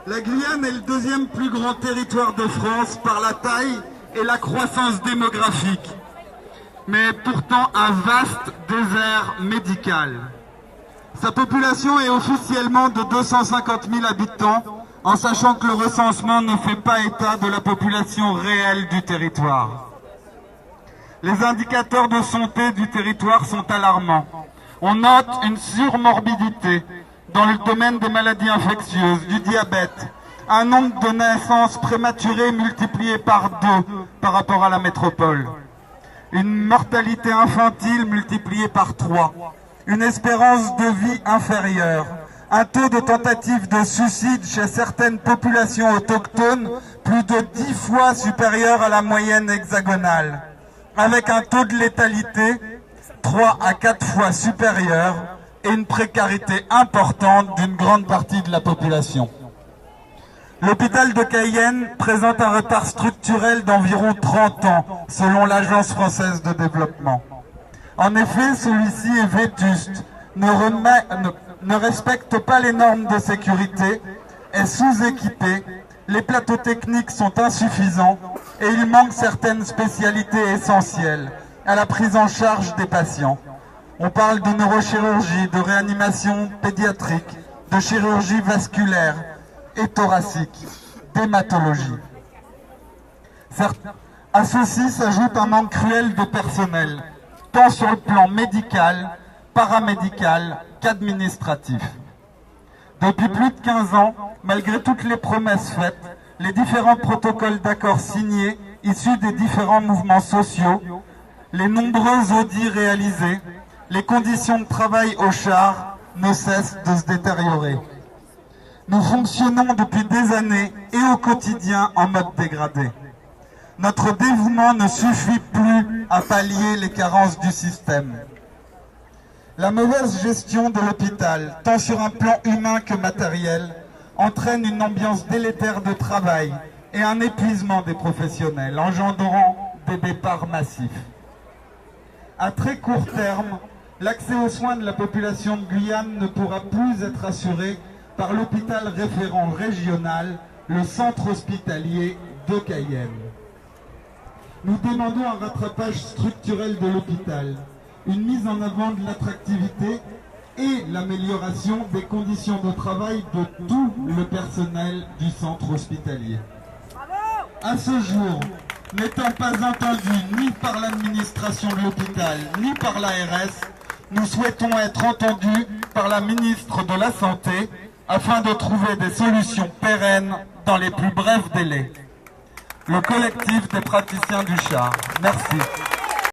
La Guyane est le deuxième plus grand territoire de France par la taille et la croissance démographique, mais pourtant un vaste désert médical. Sa population est officiellement de 250 000 habitants, en sachant que le recensement ne fait pas état de la population réelle du territoire. Les indicateurs de santé du territoire sont alarmants. On note une surmorbidité dans le domaine des maladies infectieuses, du diabète, un nombre de naissances prématurées multiplié par 2 par rapport à la métropole, une mortalité infantile multipliée par 3, une espérance de vie inférieure, un taux de tentative de suicide chez certaines populations autochtones plus de 10 fois supérieur à la moyenne hexagonale, avec un taux de létalité 3 à 4 fois supérieur et une précarité importante d'une grande partie de la population. L'hôpital de Cayenne présente un retard structurel d'environ 30 ans, selon l'Agence française de développement. En effet, celui-ci est vétuste, ne respecte pas les normes de sécurité, est sous-équipé, les plateaux techniques sont insuffisants et il manque certaines spécialités essentielles à la prise en charge des patients. On parle de neurochirurgie, de réanimation pédiatrique, de chirurgie vasculaire et thoracique, d'hématologie. À ceci s'ajoute un manque cruel de personnel, tant sur le plan médical, paramédical qu'administratif. Depuis plus de 15 ans, malgré toutes les promesses faites, les différents protocoles d'accord signés, issus des différents mouvements sociaux, les nombreux audits réalisés, les conditions de travail au char ne cessent de se détériorer. Nous fonctionnons depuis des années et au quotidien en mode dégradé. Notre dévouement ne suffit plus à pallier les carences du système. La mauvaise gestion de l'hôpital, tant sur un plan humain que matériel, entraîne une ambiance délétère de travail et un épuisement des professionnels, engendrant des départs massifs. À très court terme, l'accès aux soins de la population de Guyane ne pourra plus être assuré par l'hôpital référent régional, le centre hospitalier de Cayenne. Nous demandons un rattrapage structurel de l'hôpital, une mise en avant de l'attractivité et l'amélioration des conditions de travail de tout le personnel du centre hospitalier. À ce jour, n'étant pas entendu ni par l'administration de l'hôpital, ni par l'ARS, nous souhaitons être entendus par la ministre de la Santé afin de trouver des solutions pérennes dans les plus brefs délais. Le collectif des praticiens du char. Merci.